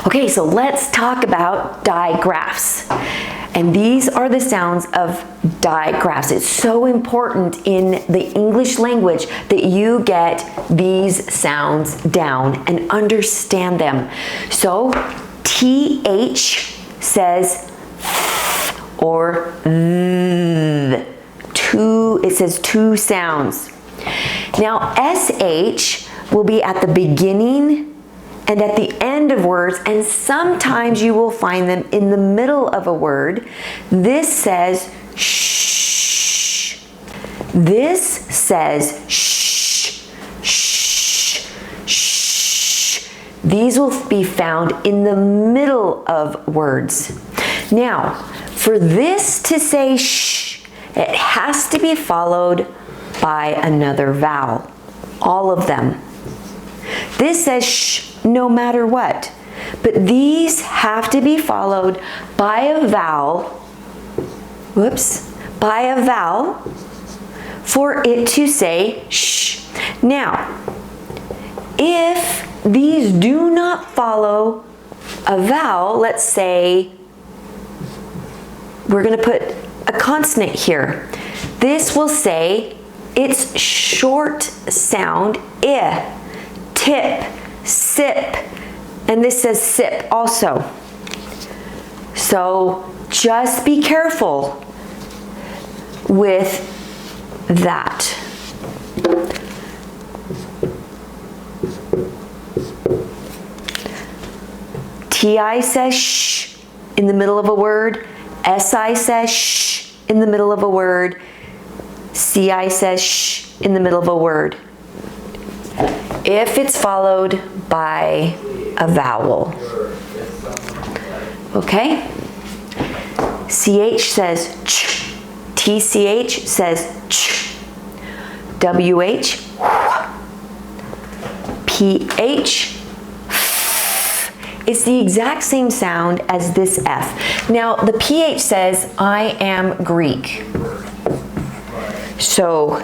Okay, so let's talk about digraphs. And these are the sounds of digraphs. It's so important in the English language that you get these sounds down and understand them. So TH says or th. It says two sounds. Now SH will be at the beginning and at the end of words, and sometimes you will find them in the middle of a word. This says shh. This says shh, shh, shh. These will be found in the middle of words. Now, for this to say shh, it has to be followed by another vowel. All of them. This says shh no matter what. But these have to be followed by a vowel, by a vowel for it to say shh. Now, if these do not follow a vowel, let's say we're going to put a consonant here. This will say its short sound I, tip, sip, and this says sip also. So just be careful with that. TI says shh in the middle of a word. SI says shh in the middle of a word. CI says shh in the middle of a word. If it's followed by a vowel. Okay? CH says ch. TCH says ch. WH. PH. It's the exact same sound as this F. Now, the PH says, I am Greek. So,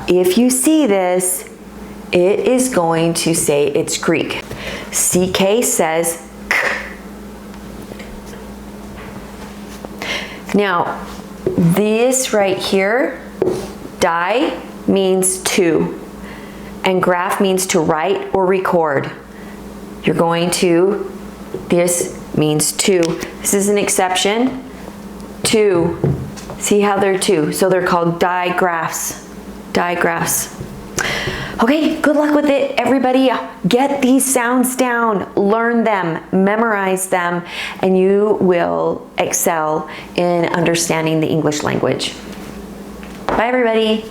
if you see this, it is going to say it's Greek. CK says k. Now, this right here, die means to, and graph means to write or record. You're going to, this means to. This is an exception. To. See how they're two? So they're called digraphs. Digraphs. Okay, good luck with it, everybody. Get these sounds down, learn them, memorize them, and you will excel in understanding the English language. Bye, everybody.